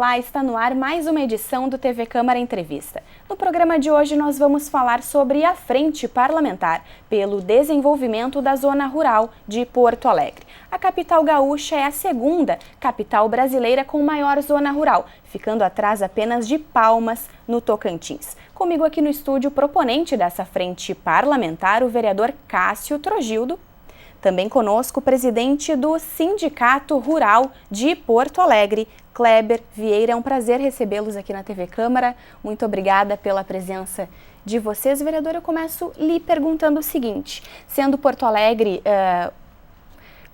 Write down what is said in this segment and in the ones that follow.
Olá, está no ar mais uma edição do TV Câmara Entrevista. No programa de hoje nós vamos falar sobre a Frente Parlamentar pelo Desenvolvimento da Zona Rural de Porto Alegre. A capital gaúcha é a segunda capital brasileira com maior zona rural, ficando atrás apenas de Palmas, no Tocantins. Comigo aqui no estúdio, o proponente dessa frente parlamentar, o vereador Cássio Trogildo. Também conosco o presidente do Sindicato Rural de Porto Alegre, Kleber Vieira. É um prazer recebê-los aqui na TV Câmara. Muito obrigada pela presença de vocês. Vereador, eu começo lhe perguntando o seguinte: sendo Porto Alegre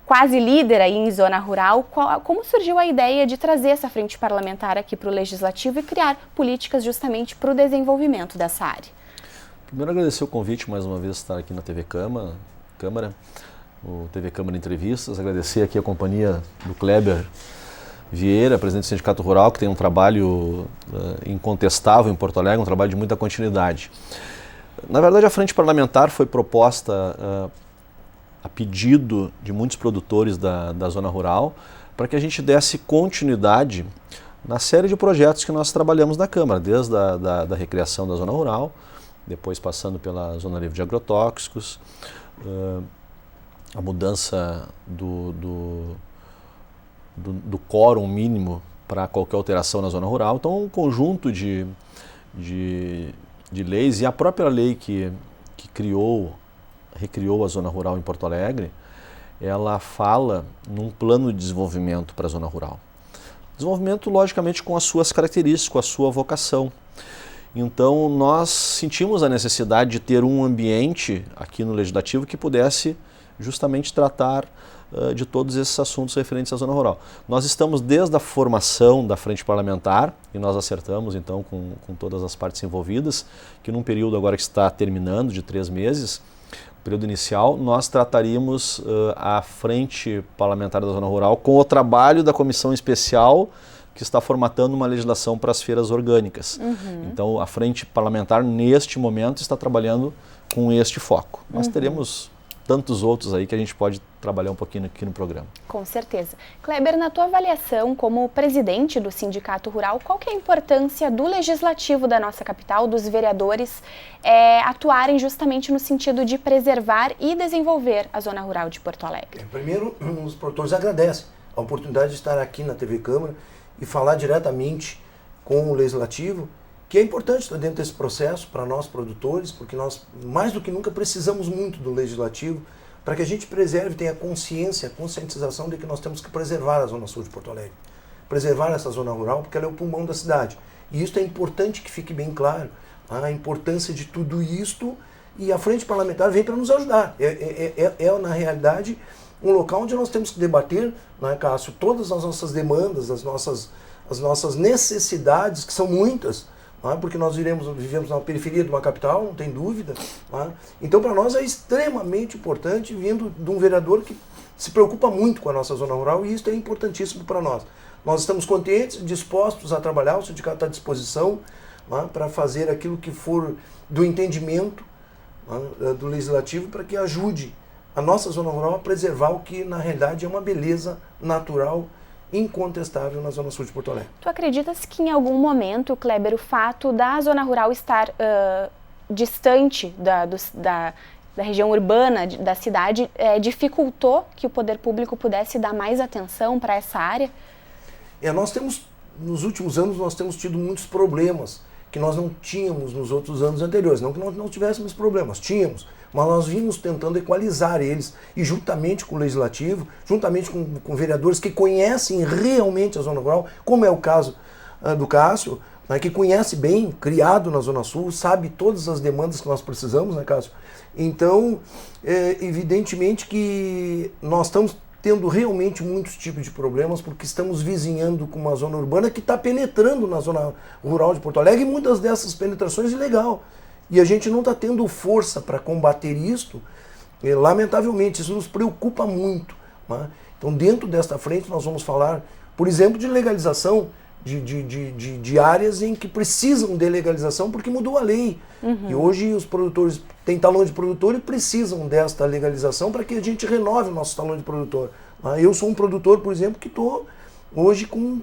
quase líder aí em zona rural, como surgiu a ideia de trazer essa frente parlamentar aqui para o Legislativo e criar políticas justamente para o desenvolvimento dessa área? Primeiro, agradecer o convite mais uma vez estar aqui na TV Câmara, o TV Câmara Entrevistas, agradecer aqui a companhia do Kleber Vieira, presidente do Sindicato Rural, que tem um trabalho incontestável em Porto Alegre, um trabalho de muita continuidade. Na verdade, a frente parlamentar foi proposta a pedido de muitos produtores da zona rural, para que a gente desse continuidade na série de projetos que nós trabalhamos na Câmara, desde a recriação da zona rural, depois passando pela zona livre de agrotóxicos, a mudança do quórum mínimo para qualquer alteração na zona rural. Então, um conjunto de leis, e a própria lei que recriou a zona rural em Porto Alegre, ela fala num plano de desenvolvimento para a zona rural. Desenvolvimento, logicamente, com as suas características, com a sua vocação. Então, nós sentimos a necessidade de ter um ambiente aqui no Legislativo que pudesse justamente tratar de todos esses assuntos referentes à zona rural. Nós estamos desde a formação da frente parlamentar, e nós acertamos então com todas as partes envolvidas, que num período agora que está terminando, de 3 meses, período inicial, nós trataríamos a frente parlamentar da zona rural com o trabalho da comissão especial que está formatando uma legislação para as feiras orgânicas. Então, a frente parlamentar, neste momento, está trabalhando com este foco. Nós teremos tantos outros aí que a gente pode trabalhar um pouquinho aqui no programa. Com certeza. Kleber, na tua avaliação como presidente do Sindicato Rural, qual que é a importância do Legislativo da nossa capital, dos vereadores, atuarem justamente no sentido de preservar e desenvolver a zona rural de Porto Alegre? Primeiro, os produtores agradecem a oportunidade de estar aqui na TV Câmara e falar diretamente com o Legislativo, que é importante estar dentro desse processo para nós produtores, porque nós, mais do que nunca, precisamos muito do Legislativo para que a gente preserve, tenha consciência, conscientização de que nós temos que preservar a Zona Sul de Porto Alegre. Preservar essa zona rural, porque ela é o pulmão da cidade. E isso é importante que fique bem claro, a importância de tudo isto, e a Frente Parlamentar vem para nos ajudar. Na realidade, um local onde nós temos que debater, né, Cássio, todas as nossas demandas, as nossas necessidades, que são muitas, porque nós vivemos na periferia de uma capital, não tem dúvida. Então, para nós é extremamente importante, vindo de um vereador que se preocupa muito com a nossa zona rural, e isso é importantíssimo para nós. Nós estamos contentes, dispostos a trabalhar, o sindicato está à disposição para fazer aquilo que for do entendimento do Legislativo, para que ajude a nossa zona rural a preservar o que, na realidade, é uma beleza natural incontestável na Zona Sul de Porto Alegre. Tu acreditas que em algum momento, Kleber, o fato da zona rural estar distante da região urbana da cidade dificultou que o poder público pudesse dar mais atenção para essa área? Nós temos, nos últimos anos, nós temos tido muitos problemas que nós não tínhamos nos outros anos anteriores. Não que nós não tivéssemos problemas, tínhamos, mas nós vimos tentando equalizar eles, e juntamente com o Legislativo, juntamente com vereadores que conhecem realmente a Zona Rural, como é o caso do Cássio, que conhece bem, criado na Zona Sul, sabe todas as demandas que nós precisamos, né, Cássio? Então, evidentemente que nós estamos tendo realmente muitos tipos de problemas, porque estamos vizinhando com uma zona urbana que está penetrando na zona rural de Porto Alegre, e muitas dessas penetrações ilegal. E a gente não está tendo força para combater isto, lamentavelmente, isso nos preocupa muito. Então, dentro desta frente, nós vamos falar, por exemplo, de legalização de áreas em que precisam de legalização, porque mudou a lei. E hoje os produtores têm talão de produtor e precisam desta legalização para que a gente renove o nosso talão de produtor. Eu sou um produtor, por exemplo, que estou hoje com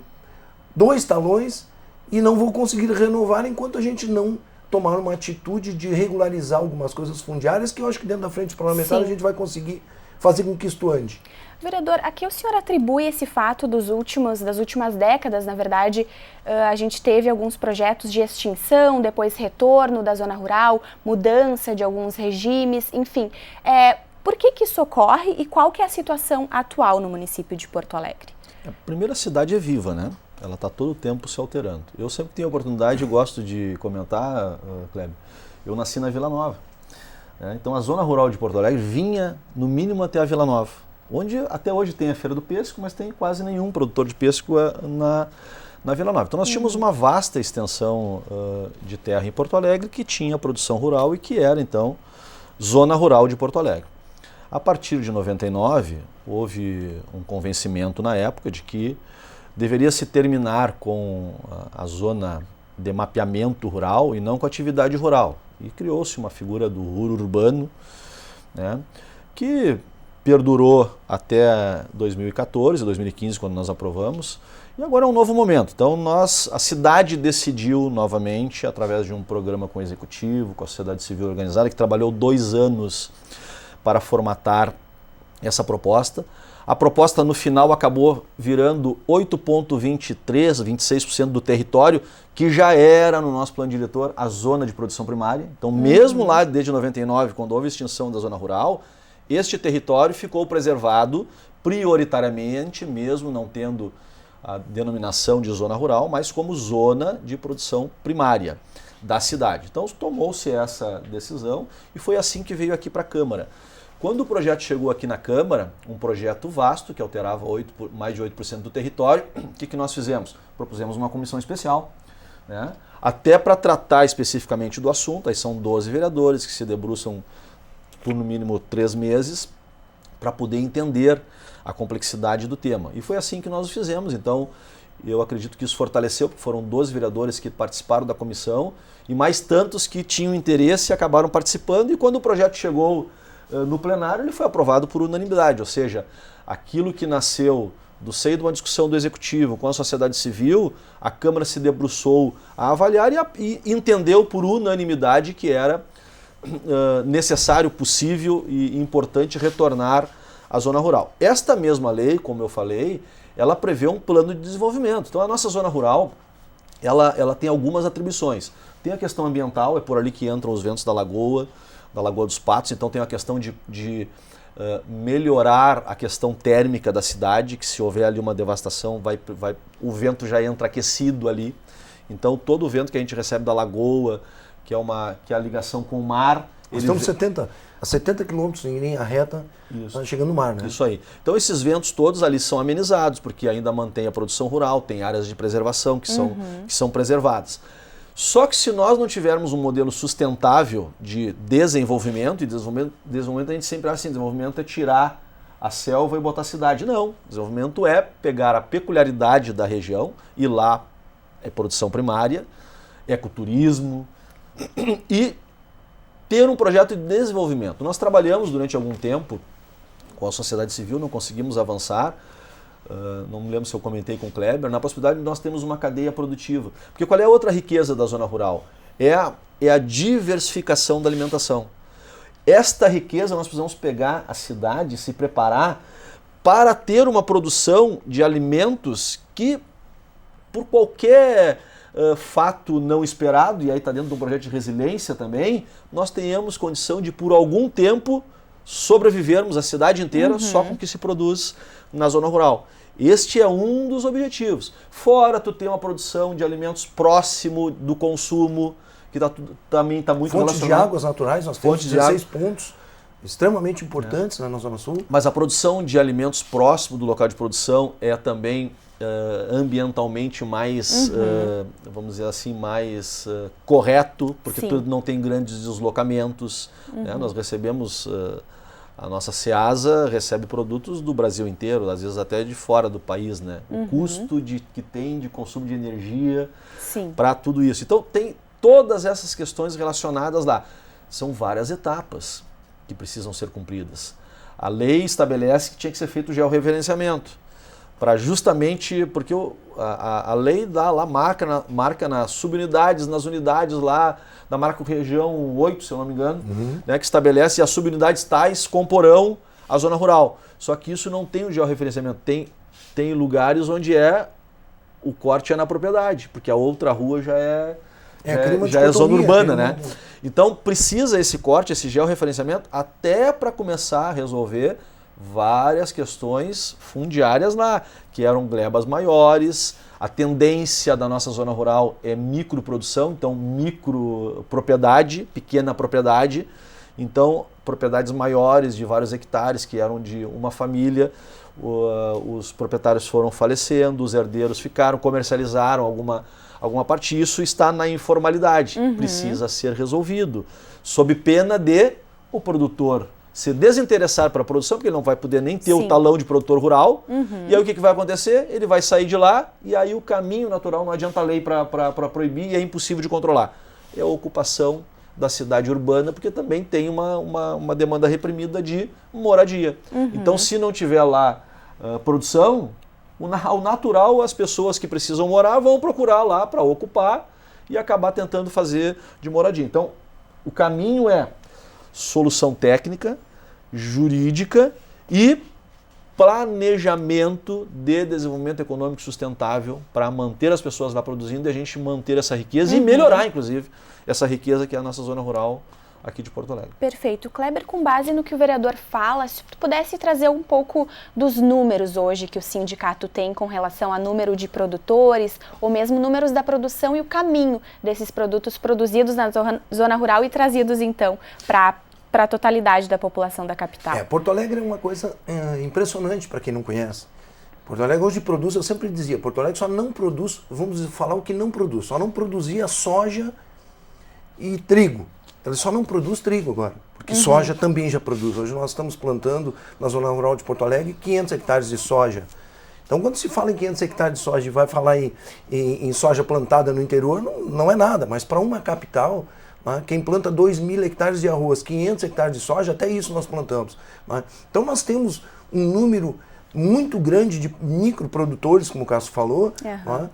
2 talões e não vou conseguir renovar enquanto a gente não tomar uma atitude de regularizar algumas coisas fundiárias que eu acho que dentro da frente parlamentar a gente vai conseguir fazer com que isto ande. Vereador, a que o senhor atribui esse fato das últimas décadas, na verdade, a gente teve alguns projetos de extinção, depois retorno da zona rural, mudança de alguns regimes, enfim. Por que isso ocorre e qual que é a situação atual no município de Porto Alegre? A primeira cidade é viva, né? Ela está todo o tempo se alterando. Eu sempre tenho a oportunidade, gosto de comentar, Kleber, eu nasci na Vila Nova. Então a zona rural de Porto Alegre vinha no mínimo até a Vila Nova, onde até hoje tem a Feira do Pêssego, mas tem quase nenhum produtor de pêssego na Vila Nova. Então nós tínhamos uma vasta extensão de terra em Porto Alegre que tinha produção rural e que era então zona rural de Porto Alegre. A partir de 99 houve um convencimento na época de que deveria se terminar com a zona de mapeamento rural e não com a atividade rural. E criou-se uma figura do urbano, né, que perdurou até 2014, 2015, quando nós aprovamos, e agora é um novo momento. Então a cidade decidiu novamente, através de um programa com o Executivo, com a sociedade civil organizada, que trabalhou 2 anos para formatar essa proposta. A proposta no final acabou virando 8,23%, 26% do território, que já era no nosso plano diretor a zona de produção primária. Então mesmo lá desde 99, quando houve extinção da zona rural, este território ficou preservado prioritariamente, mesmo não tendo a denominação de zona rural, mas como zona de produção primária da cidade. Então tomou-se essa decisão e foi assim que veio aqui para a Câmara. Quando o projeto chegou aqui na Câmara, um projeto vasto, que alterava mais de 8% do território, o que nós fizemos? Propusemos uma comissão especial, né? Até para tratar especificamente do assunto. Aí são 12 vereadores que se debruçam por no mínimo 3 meses para poder entender a complexidade do tema. E foi assim que nós o fizemos. Então, eu acredito que isso fortaleceu, porque foram 12 vereadores que participaram da comissão e mais tantos que tinham interesse e acabaram participando. E quando o projeto chegou no plenário, ele foi aprovado por unanimidade, ou seja, aquilo que nasceu do seio de uma discussão do Executivo com a sociedade civil, a Câmara se debruçou a avaliar e entendeu por unanimidade que era necessário, possível e importante retornar à zona rural. Esta mesma lei, como eu falei, ela prevê um plano de desenvolvimento. Então a nossa zona rural, ela tem algumas atribuições. Tem a questão ambiental, é por ali que entram os ventos da Lagoa dos Patos, então tem a questão de melhorar a questão térmica da cidade, que se houver ali uma devastação, o vento já entra aquecido ali. Então todo o vento que a gente recebe da Lagoa, que é a ligação com o mar... Nós estamos a 70 quilômetros em linha reta, chegando no mar, né? Isso aí. Então esses ventos todos ali são amenizados, porque ainda mantém a produção rural, tem áreas de preservação que são preservadas. Só que se nós não tivermos um modelo sustentável de desenvolvimento, desenvolvimento a gente sempre acha assim, desenvolvimento é tirar a selva e botar a cidade. Não, desenvolvimento é pegar a peculiaridade da região, e lá é produção primária, ecoturismo, e ter um projeto de desenvolvimento. Nós trabalhamos durante algum tempo com a sociedade civil, não conseguimos avançar, não me lembro se eu comentei com o Kleber, na possibilidade de nós termos uma cadeia produtiva. Porque qual é a outra riqueza da zona rural? É a diversificação da alimentação. Esta riqueza nós precisamos pegar a cidade, se preparar para ter uma produção de alimentos que, por qualquer fato não esperado, e aí está dentro de um projeto de resiliência também, nós tenhamos condição de, por algum tempo, sobrevivermos a cidade inteira só com o que se produz na zona rural. Este é um dos objetivos. Fora tu ter uma produção de alimentos próximo do consumo, que também está muito relacionado. Fonte de águas naturais, nós temos 16 pontos extremamente importantes na Zona Sul. Mas a produção de alimentos próximo do local de produção é também ambientalmente mais, vamos dizer assim, mais correto, porque tu não tem grandes deslocamentos. Né? Nós recebemos, a nossa Ceasa recebe produtos do Brasil inteiro, às vezes até de fora do país, né? O custo que tem de consumo de energia para tudo isso. Então tem todas essas questões relacionadas lá. São várias etapas que precisam ser cumpridas. A lei estabelece que tinha que ser feito o georreferenciamento. para justamente, porque a lei dá lá, marca nas subunidades, nas unidades lá, da macro-região 8, se eu não me engano, né, que estabelece as subunidades tais comporão a zona rural. Só que isso não tem o georreferenciamento, tem lugares onde o corte é na propriedade, porque a outra rua já é zona urbana, né? Então precisa esse corte, esse georreferenciamento, até para começar a resolver várias questões fundiárias lá, que eram glebas maiores. A tendência da nossa zona rural é microprodução, então micropropriedade, pequena propriedade. Então, propriedades maiores de vários hectares, que eram de uma família, os proprietários foram falecendo, os herdeiros ficaram, comercializaram alguma parte. Isso está na informalidade, precisa ser resolvido, sob pena de o produtor se desinteressar para a produção, porque ele não vai poder nem ter o talão de produtor rural, e aí o que vai acontecer? Ele vai sair de lá, e aí o caminho natural, não adianta a lei para proibir, e é impossível de controlar. É a ocupação da cidade urbana, porque também tem uma demanda reprimida de moradia. Então, se não tiver lá produção, o natural, as pessoas que precisam morar vão procurar lá para ocupar e acabar tentando fazer de moradia. Então, o caminho é solução técnica, jurídica e planejamento de desenvolvimento econômico sustentável para manter as pessoas lá produzindo e a gente manter essa riqueza e melhorar, inclusive, essa riqueza que é a nossa zona rural aqui de Porto Alegre. Perfeito. Kleber, com base no que o vereador fala, se tu pudesse trazer um pouco dos números hoje que o sindicato tem com relação a número de produtores, ou mesmo números da produção e o caminho desses produtos produzidos na zona rural e trazidos, então, para a totalidade da população da capital. Porto Alegre é uma coisa impressionante para quem não conhece. Porto Alegre hoje produz, eu sempre dizia, Porto Alegre só não produz, vamos falar o que não produz, só não produzia soja e trigo. Ele só não produz trigo agora, porque soja também já produz. Hoje nós estamos plantando na zona rural de Porto Alegre 500 hectares de soja. Então quando se fala em 500 hectares de soja e vai falar em soja plantada no interior, não é nada, mas para uma capital, né, quem planta 2.000 hectares de arroz, 500 hectares de soja, até isso nós plantamos. Né? Então nós temos um número muito grande de microprodutores, como o Cássio falou, né,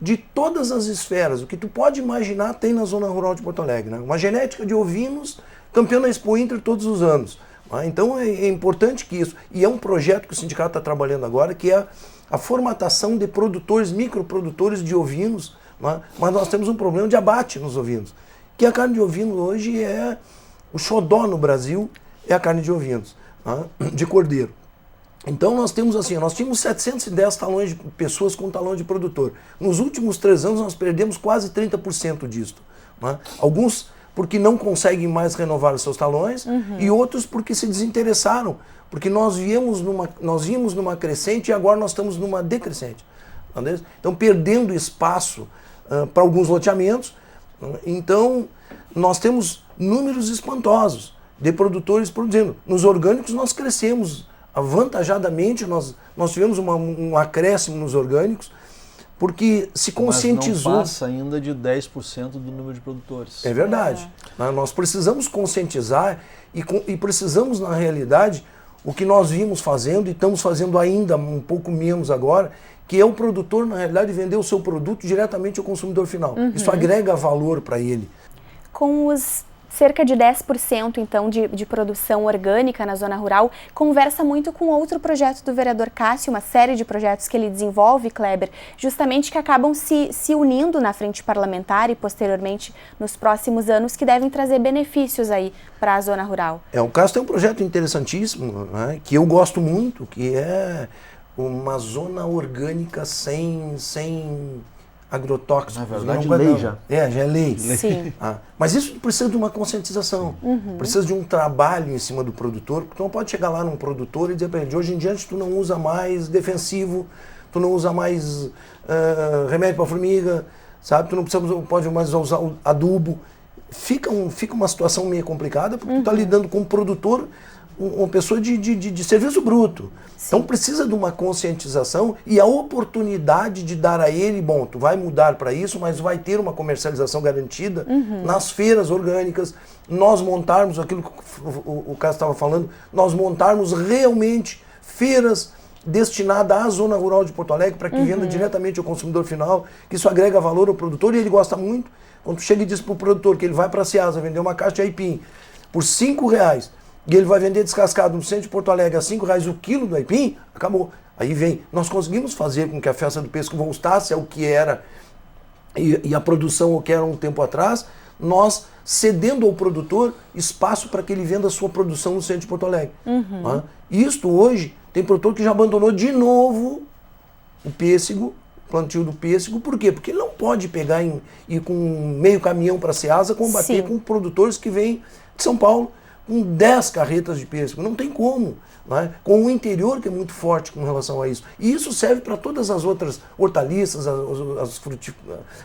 de todas as esferas. O que tu pode imaginar tem na zona rural de Porto Alegre. Né? Uma genética de ovinos campeã na Expo Inter todos os anos. Né? Então é importante que isso... E é um projeto que o sindicato está trabalhando agora, que é a formatação de produtores, microprodutores de ovinos. Né? Mas nós temos um problema de abate nos ovinos. Que a carne de ovino hoje é... O xodó no Brasil é a carne de ovinos, né? De cordeiro. Então nós temos assim, nós tínhamos 710 talões de pessoas com talão de produtor. Nos últimos 3 anos nós perdemos quase 30% disto. Né? Alguns porque não conseguem mais renovar os seus talões e outros porque se desinteressaram. Porque nós víamos numa crescente e agora nós estamos numa decrescente. Entendeu? Então perdendo espaço para alguns loteamentos. Então nós temos números espantosos de produtores produzindo. Nos orgânicos nós crescemos avantajadamente, nós tivemos um acréscimo nos orgânicos, porque se conscientizou... Mas não passa ainda de 10% do número de produtores. É verdade. Nós precisamos conscientizar e precisamos, na realidade, o que nós vimos fazendo e estamos fazendo ainda um pouco menos agora, que é o produtor, na realidade, vender o seu produto diretamente ao consumidor final. Isso agrega valor para ele. Com os cerca de 10% então de produção orgânica na zona rural, conversa muito com outro projeto do vereador Cássio, uma série de projetos que ele desenvolve, Kleber, justamente que acabam se unindo na frente parlamentar e posteriormente nos próximos anos, que devem trazer benefícios aí para a zona rural. O Cássio tem um projeto interessantíssimo, né, que eu gosto muito, que é uma zona orgânica sem agrotóxicos. Na verdade, lei já. Já é lei. Sim. Mas isso precisa de uma conscientização, precisa de um trabalho em cima do produtor, porque tu não pode chegar lá num produtor e dizer para ele, de hoje em diante tu não usa mais defensivo, tu não usa mais remédio para formiga, sabe? Tu não pode mais usar adubo. Fica uma situação meio complicada, porque tu está lidando com um produtor, uma pessoa de serviço bruto. Sim. Então precisa de uma conscientização e a oportunidade de dar a ele, bom, tu vai mudar para isso, mas vai ter uma comercialização garantida nas feiras orgânicas, nós montarmos aquilo que o Cássio estava falando, nós montarmos realmente feiras destinada à zona rural de Porto Alegre para que venda diretamente ao consumidor final, que isso agrega valor ao produtor e ele gosta muito. Quando tu chega e diz para o produtor que ele vai para a Ceasa vender uma caixa de aipim por R$5 e ele vai vender descascado no centro de Porto Alegre a R$5 o quilo do aipim, acabou. Aí vem, nós conseguimos fazer com que a festa do pesco voltasse ao que era e a produção ao que era um tempo atrás, nós cedendo ao produtor espaço para que ele venda a sua produção no centro de Porto Alegre. Tá? Isto hoje, tem produtor que já abandonou de novo o pêssego, plantio do pêssego. Por quê? Porque ele não pode pegar e ir com meio caminhão para a Ceasa combater com produtores que vêm de São Paulo com 10 carretas de pêssego. Não tem como. Né? Com o interior que é muito forte com relação a isso. E isso serve para todas as outras hortaliças,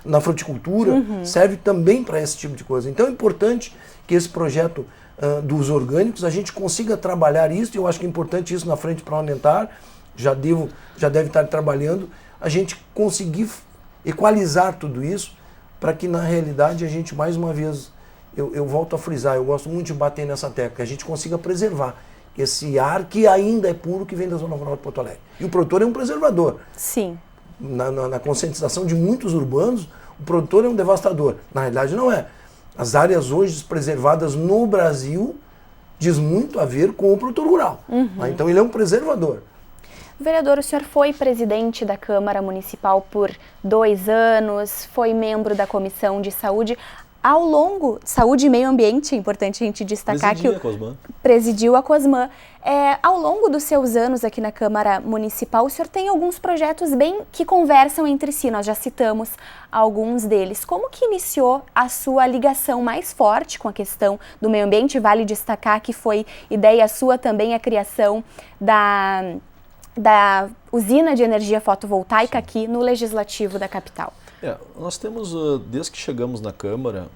na fruticultura, serve também para esse tipo de coisa. Então é importante que esse projeto dos orgânicos, a gente consiga trabalhar isso, e eu acho que é importante isso na frente parlamentar, já deve estar trabalhando, a gente conseguir equalizar tudo isso, para que na realidade a gente, mais uma vez, eu volto a frisar, eu gosto muito de bater nessa tecla, que a gente consiga preservar esse ar que ainda é puro, que vem da Zona Rural de Porto Alegre. E o produtor é um preservador. Sim. Na conscientização de muitos urbanos, o produtor é um devastador. Na realidade não é. As áreas hoje preservadas no Brasil diz muito a ver com o produtor rural. Então ele é um preservador. Vereador, o senhor foi presidente da Câmara Municipal por 2 anos, foi membro da Comissão de Saúde. Ao longo, saúde e meio ambiente, é importante a gente destacar presidiu a COSMAN. Ao longo dos seus anos aqui na Câmara Municipal, o senhor tem alguns projetos bem que conversam entre si, nós já citamos alguns deles. Como que iniciou a sua ligação mais forte com a questão do meio ambiente? Vale destacar que foi ideia sua também a criação da usina de energia fotovoltaica aqui no Legislativo da capital. Nós temos, desde que chegamos na Câmara,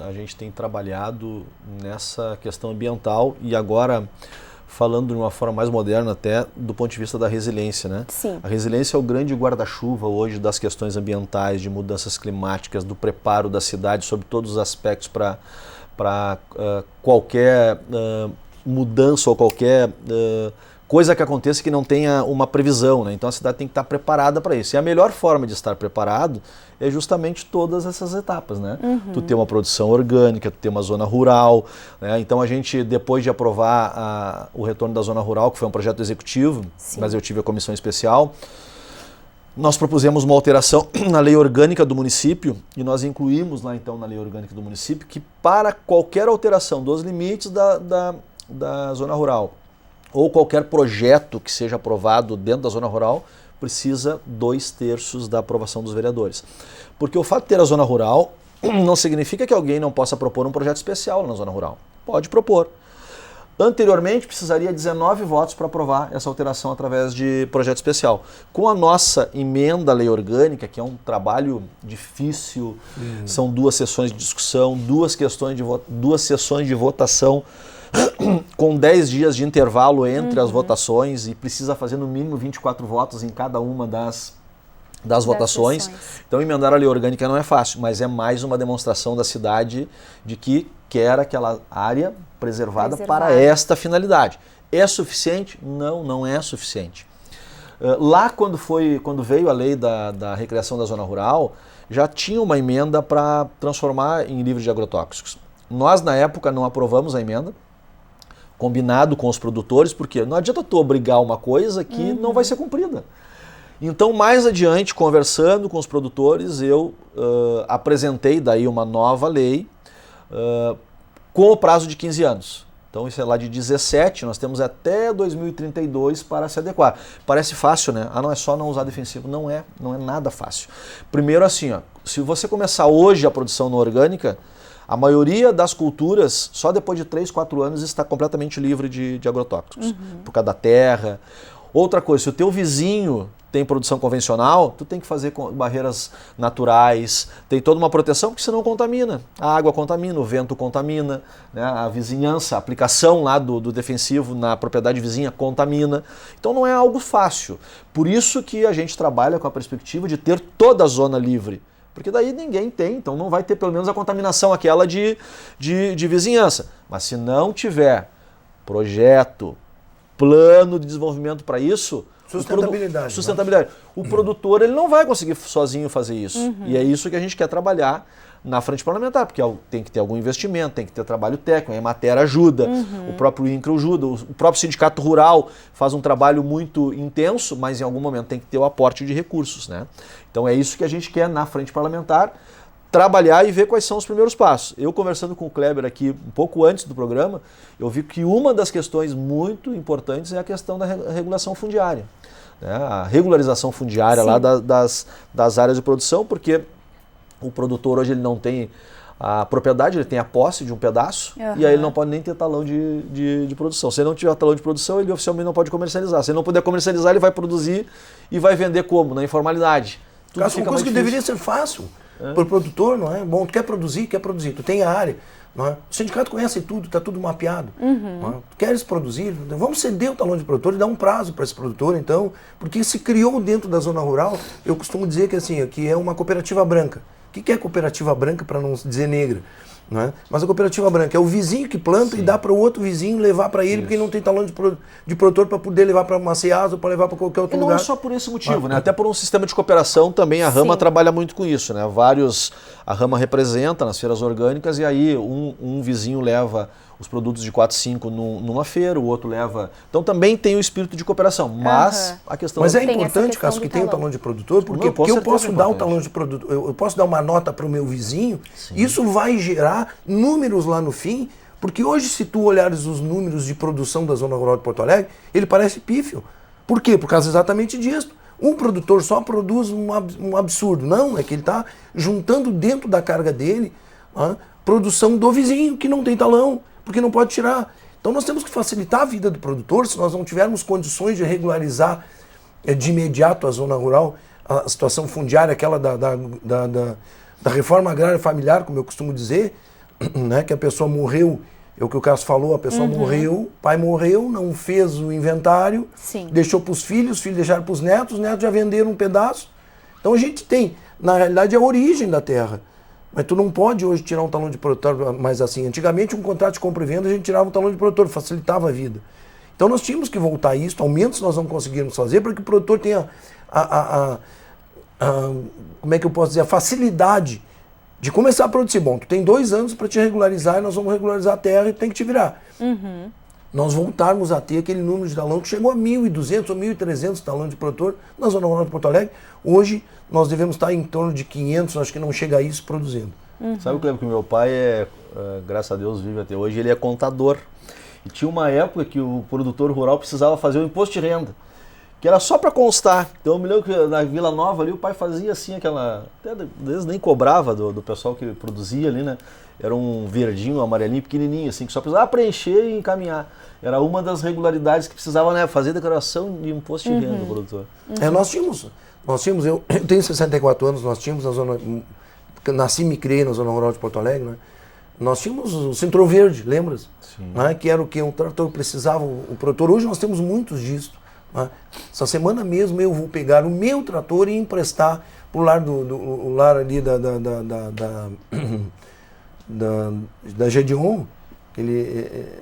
a gente tem trabalhado nessa questão ambiental e agora falando de uma forma mais moderna até do ponto de vista da resiliência, né? Sim. A resiliência é o grande guarda-chuva hoje das questões ambientais, de mudanças climáticas, do preparo da cidade sobre todos os aspectos para qualquer mudança ou qualquer coisa que aconteça que não tenha uma previsão, né? Então a cidade tem que estar preparada para isso. E a melhor forma de estar preparado é justamente todas essas etapas, né? Tu ter uma produção orgânica, tu ter uma zona rural, né? Então a gente, depois de aprovar o retorno da zona rural, que foi um projeto executivo, mas eu tive a comissão especial, nós propusemos uma alteração na lei orgânica do município e nós incluímos lá então na lei orgânica do município que para qualquer alteração dos limites da zona rural ou qualquer projeto que seja aprovado dentro da zona rural, precisa 2/3 da aprovação dos vereadores. Porque o fato de ter a zona rural não significa que alguém não possa propor um projeto especial na zona rural. Pode propor. Anteriormente, precisaria 19 votos para aprovar essa alteração através de projeto especial. Com a nossa emenda à lei orgânica, que é um trabalho difícil, são 2 sessões de discussão, 2 sessões de votação, com 10 dias de intervalo entre as votações e precisa fazer no mínimo 24 votos em cada uma das votações. Então emendar a lei orgânica não é fácil, mas é mais uma demonstração da cidade de que quer aquela área preservada para esta finalidade. É suficiente? Não, não é suficiente. Lá quando veio a lei da recriação da zona rural, já tinha uma emenda para transformar em livre de agrotóxicos. Nós na época não aprovamos a emenda, combinado com os produtores, porque não adianta tu obrigar uma coisa que não vai ser cumprida. Então, mais adiante, conversando com os produtores, eu apresentei daí uma nova lei com o prazo de 15 anos. Então, isso é lá de 17, nós temos até 2032 para se adequar. Parece fácil, né? Não é só não usar defensivo. Não é nada fácil. Primeiro assim, se você começar hoje a produção não orgânica, a maioria das culturas, só depois de 3, 4 anos, está completamente livre de agrotóxicos, por causa da terra. Outra coisa, se o teu vizinho tem produção convencional, tu tem que fazer barreiras naturais, tem toda uma proteção, porque senão contamina. A água contamina, o vento contamina, né? A vizinhança, a aplicação lá do defensivo na propriedade vizinha contamina. Então não é algo fácil. Por isso que a gente trabalha com a perspectiva de ter toda a zona livre. Porque daí ninguém tem, então não vai ter pelo menos a contaminação aquela de vizinhança. Mas se não tiver projeto, plano de desenvolvimento para isso, Sustentabilidade. Sustentabilidade. O produtor ele não vai conseguir sozinho fazer isso. E é isso que a gente quer trabalhar na frente parlamentar, porque tem que ter algum investimento, tem que ter trabalho técnico, a Emater ajuda, o próprio INCRA ajuda, o próprio Sindicato Rural faz um trabalho muito intenso, mas em algum momento tem que ter o aporte de recursos, né? Então é isso que a gente quer na frente parlamentar, trabalhar e ver quais são os primeiros passos. Eu conversando com o Kleber aqui um pouco antes do programa, eu vi que uma das questões muito importantes é a questão da regulação fundiária, né? A regularização fundiária lá das áreas de produção, porque o produtor hoje ele não tem a propriedade, ele tem a posse de um pedaço e aí ele não pode nem ter talão de produção. Se ele não tiver talão de produção, ele oficialmente não pode comercializar. Se ele não puder comercializar, ele vai produzir e vai vender como? Na informalidade. Tudo fica uma coisa que deveria ser fácil para o produtor, não é? Bom, tu quer produzir, tu tem a área. Não é? O sindicato conhece tudo, está tudo mapeado. Não é? Tu queres produzir, vamos ceder o talão de produtor e dar um prazo para esse produtor, então, porque se criou dentro da zona rural, eu costumo dizer que, assim, que é uma cooperativa branca. O que é cooperativa branca, para não dizer negra? Não é? Mas a cooperativa branca é o vizinho que planta e dá para o outro vizinho levar para ele, porque ele não tem talão de produtor para poder levar para uma Ceasa ou para levar para qualquer outro lugar. E não é só por esse motivo, né? Até por um sistema de cooperação também a Rama trabalha muito com isso, né? A Rama representa nas feiras orgânicas e aí um vizinho leva os produtos de 4, 5 numa feira, o outro leva... Então também tem o espírito de cooperação, mas a questão... Mas é importante, Cássio, que tenha o talão de produtor, porque eu posso dar o talão de produtor, eu posso dar uma nota para o meu vizinho, isso vai gerar números lá no fim, porque hoje se tu olhares os números de produção da Zona Rural de Porto Alegre, ele parece pífio. Por quê? Por causa exatamente disso. Um produtor só produz um absurdo. Não, é que ele está juntando dentro da carga dele produção do vizinho, que não tem talão, porque não pode tirar. Então nós temos que facilitar a vida do produtor, se nós não tivermos condições de regularizar de imediato a zona rural, a situação fundiária, aquela da reforma agrária familiar, como eu costumo dizer, né, que a pessoa morreu, é o que o Cássio falou, a pessoa morreu, o pai morreu, não fez o inventário, deixou para os filhos deixaram para os netos já venderam um pedaço. Então a gente tem, na realidade, a origem da terra. Mas tu não pode hoje tirar um talão de produtor, mas assim, antigamente um contrato de compra e venda a gente tirava um talão de produtor, facilitava a vida. Então nós tínhamos que voltar a isso, ao menos nós não conseguimos fazer, para que o produtor tenha como é que eu posso dizer, a facilidade de começar a produzir. Bom, tu tem 2 anos para te regularizar e nós vamos regularizar a terra e tem que te virar. Nós voltarmos a ter aquele número de talão que chegou a 1.200 ou 1.300 talão de produtor na Zona Rural de Porto Alegre. Hoje nós devemos estar em torno de 500, acho que não chega a isso, produzindo. Sabe, Cleber, que o meu pai graças a Deus, vive até hoje, ele é contador. E tinha uma época que o produtor rural precisava fazer o imposto de renda, que era só para constar. Então eu me lembro que na Vila Nova ali o pai fazia assim até eles nem cobrava do pessoal que produzia ali, né? Era um verdinho, um amarelinho, pequenininho, assim, que só precisava preencher e encaminhar. Era uma das regularidades que precisava, né, fazer declaração de imposto de renda do produtor. Nós tínhamos, eu tenho 64 anos, nós tínhamos nasci e me criei na Zona Rural de Porto Alegre, né? Nós tínhamos o Centro Verde, lembras? Né? Que era o que um trator precisava, o produtor. Hoje nós temos muitos disso. Né? Essa semana mesmo eu vou pegar o meu trator e emprestar para o lar ali da Gedeon,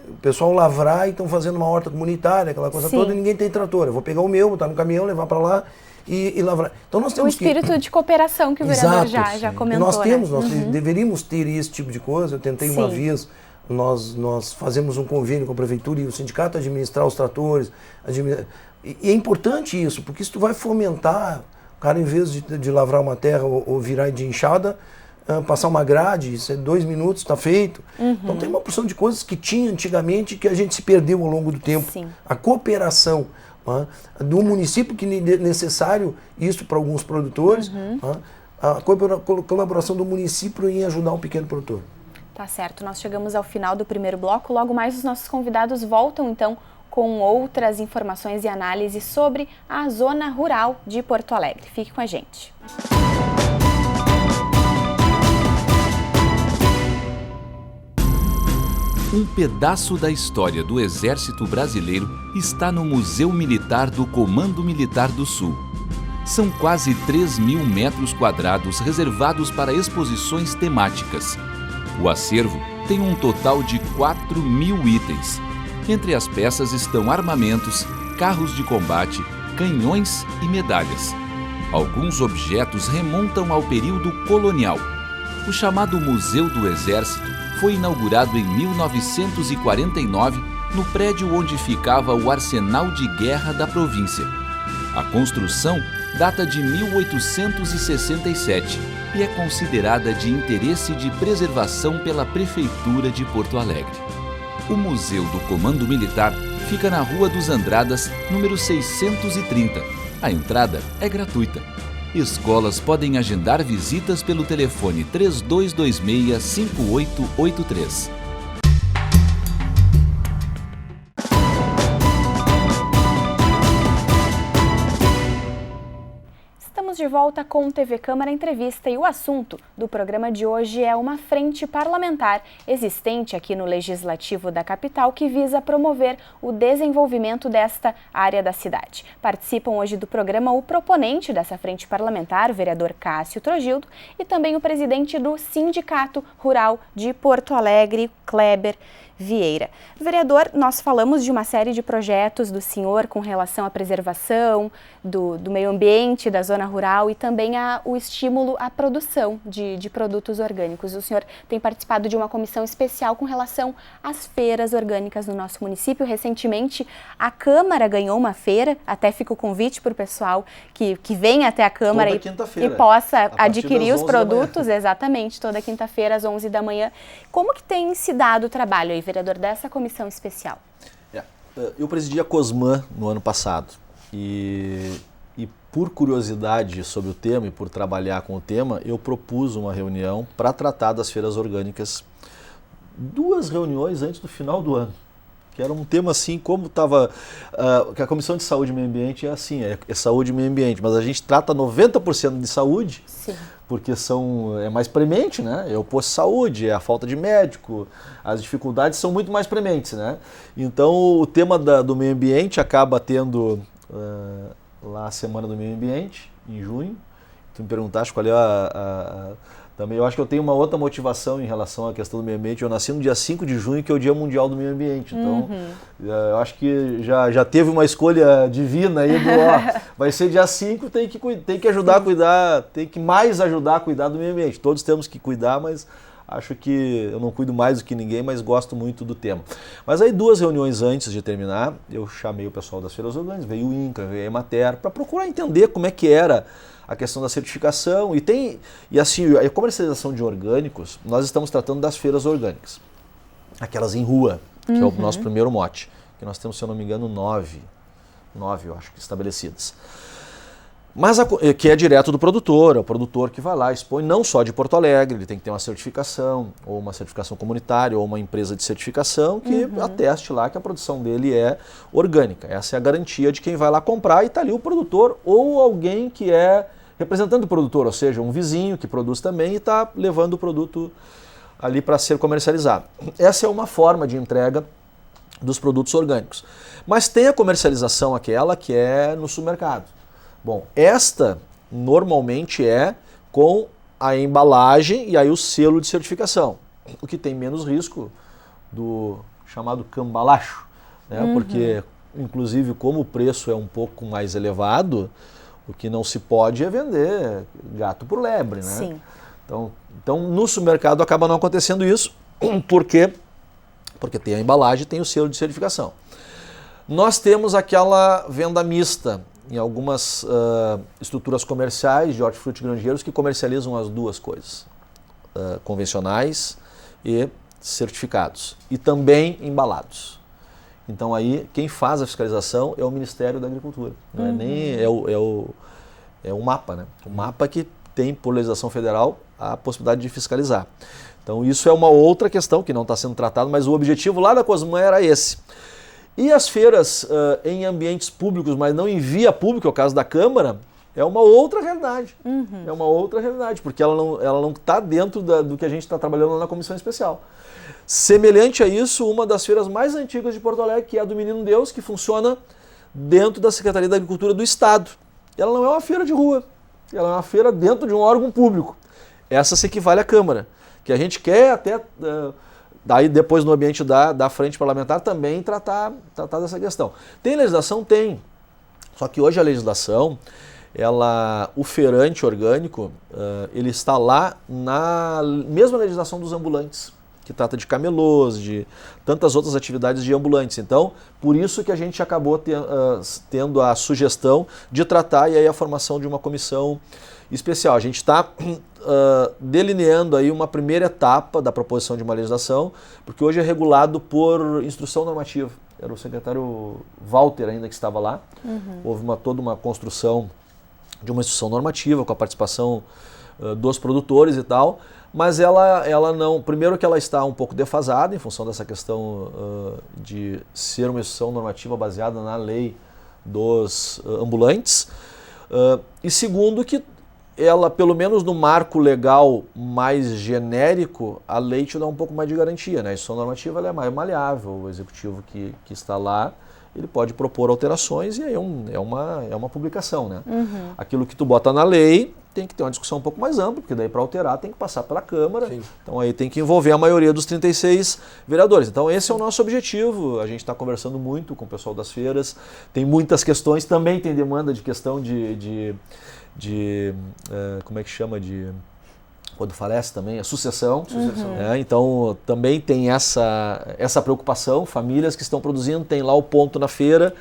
o pessoal lavrar e estão fazendo uma horta comunitária, aquela coisa toda, e ninguém tem trator. Eu vou pegar o meu, botar no caminhão, levar para lá e lavrar. Então nós temos o espírito de cooperação que o vereador já comentou. Nós deveríamos ter esse tipo de coisa. Eu tentei uma vez, nós fazemos um convênio com a prefeitura e o sindicato administrar os tratores. E é importante isso, porque isso vai fomentar, o cara, em vez de lavrar uma terra ou virar de enxada, passar uma grade, isso é 2 minutos, está feito. Então tem uma porção de coisas que tinha antigamente que a gente se perdeu ao longo do tempo. A cooperação do município, que é necessário isso para alguns produtores, a colaboração do município em ajudar um pequeno produtor. Tá certo, nós chegamos ao final do primeiro bloco, logo mais os nossos convidados voltam então com outras informações e análises sobre a Zona Rural de Porto Alegre. Fique com a gente. Um pedaço da história do Exército Brasileiro está no Museu Militar do Comando Militar do Sul. São quase 3.000 metros quadrados reservados para exposições temáticas. O acervo tem um total de 4.000 itens. Entre as peças estão armamentos, carros de combate, canhões e medalhas. Alguns objetos remontam ao período colonial. O chamado Museu do Exército foi inaugurado em 1949 no prédio onde ficava o arsenal de guerra da província. A construção data de 1867 e é considerada de interesse de preservação pela Prefeitura de Porto Alegre. O Museu do Comando Militar fica na Rua dos Andradas, número 630. A entrada é gratuita. Escolas podem agendar visitas pelo telefone 3226-5883. Estamos de volta com o TV Câmara Entrevista e o assunto do programa de hoje é uma frente parlamentar existente aqui no Legislativo da capital que visa promover o desenvolvimento desta área da cidade. Participam hoje do programa o proponente dessa frente parlamentar, o vereador Cássio Trogildo, e também o presidente do Sindicato Rural de Porto Alegre, Kleber Vieira. Vereador, nós falamos de uma série de projetos do senhor com relação à preservação do meio ambiente, da zona rural e também o estímulo à produção de produtos orgânicos. O senhor tem participado de uma comissão especial com relação às feiras orgânicas no nosso município. Recentemente, a Câmara ganhou uma feira, até fica o convite para o pessoal que venha até a Câmara e possa adquirir os produtos, exatamente, toda quinta-feira às 11 da manhã. Como que tem se dado o trabalho aí, vereador, dessa comissão especial? Eu presidi a Cosman no ano passado e por curiosidade sobre o tema e por trabalhar com o tema, eu propus uma reunião para tratar das feiras orgânicas, 2 reuniões antes do final do ano, que era um tema assim, como estava, que a Comissão de Saúde e Meio Ambiente é assim, é saúde e meio ambiente, mas a gente trata 90% de saúde, sim, porque é mais premente, né? É o posto de saúde, é a falta de médico, as dificuldades são muito mais prementes, né? Então o tema do meio ambiente acaba tendo lá a Semana do Meio Ambiente, em junho. Tu me perguntaste qual é também eu acho que eu tenho uma outra motivação em relação à questão do meio ambiente. Eu nasci no dia 5 de junho, que é o Dia Mundial do Meio Ambiente. Então, eu acho que já teve uma escolha divina aí vai ser dia 5, tem que ajudar a cuidar, tem que mais ajudar a cuidar do meio ambiente. Todos temos que cuidar, mas acho que eu não cuido mais do que ninguém, mas gosto muito do tema. Mas aí 2 reuniões antes de terminar, eu chamei o pessoal das feiras orgânicas, veio o INCRA, veio a Emater, para procurar entender como é que era a questão da certificação e assim, a comercialização de orgânicos, nós estamos tratando das feiras orgânicas, aquelas em rua, que é o nosso primeiro mote, que nós temos, se eu não me engano, 9 eu acho, estabelecidas. Mas que é direto do produtor, é o produtor que vai lá, expõe, não só de Porto Alegre, ele tem que ter uma certificação, ou uma certificação comunitária, ou uma empresa de certificação que ateste lá que a produção dele é orgânica. Essa é a garantia de quem vai lá comprar e está ali o produtor ou alguém que é representante do produtor, ou seja, um vizinho que produz também e está levando o produto ali para ser comercializado. Essa é uma forma de entrega dos produtos orgânicos. Mas tem a comercialização aquela que é no supermercado. Bom, esta normalmente é com a embalagem e aí o selo de certificação, o que tem menos risco do chamado cambalacho, né? Porque, inclusive, como o preço é um pouco mais elevado, o que não se pode é vender gato por lebre, né? Sim. Então, no supermercado acaba não acontecendo isso, porque tem a embalagem e tem o selo de certificação. Nós temos aquela venda mista em algumas estruturas comerciais de hortifruti granjeiros que comercializam as 2 coisas, convencionais e certificados, e também embalados. Então aí quem faz a fiscalização é o Ministério da Agricultura, não é nem é o MAPA, né? O MAPA que tem, por legislação federal, a possibilidade de fiscalizar. Então isso é uma outra questão que não está sendo tratada, mas o objetivo lá da Cosman era esse. E as feiras em ambientes públicos, mas não em via pública, é o caso da Câmara, é uma outra realidade. É uma outra realidade, porque ela não está dentro do que a gente está trabalhando lá na Comissão Especial. Semelhante a isso, uma das feiras mais antigas de Porto Alegre, que é a do Menino Deus, que funciona dentro da Secretaria da Agricultura do Estado. Ela não é uma feira de rua, ela é uma feira dentro de um órgão público. Essa se equivale à Câmara, que a gente quer até... Daí depois no ambiente da frente parlamentar também tratar dessa questão. Tem legislação? Tem. Só que hoje a legislação, o feirante orgânico, ele está lá na mesma legislação dos ambulantes, que trata de camelôs, de tantas outras atividades de ambulantes. Então, por isso que a gente acabou tendo a sugestão de tratar e aí a formação de uma comissão especial. A gente está delineando aí uma primeira etapa da proposição de uma legislação, porque hoje é regulado por instrução normativa. Era o secretário Walter ainda que estava lá. Houve toda uma construção de uma instrução normativa com a participação dos produtores e tal, mas ela não, primeiro que ela está um pouco defasada em função dessa questão de ser uma instrução normativa baseada na lei dos ambulantes, e segundo que ela, pelo menos no marco legal mais genérico, a lei te dá um pouco mais de garantia, né? A instrução normativa ela é mais maleável, o executivo que está lá, ele pode propor alterações e aí é uma publicação, né? Aquilo que tu bota na lei tem que ter uma discussão um pouco mais ampla, porque daí para alterar tem que passar pela Câmara, Sim. Então aí tem que envolver a maioria dos 36 vereadores. Então esse é o nosso objetivo, a gente está conversando muito com o pessoal das feiras, tem muitas questões, também tem demanda de questão de como é que chama, quando falece também, a sucessão. Então também tem essa preocupação, famílias que estão produzindo, tem lá o ponto na feira,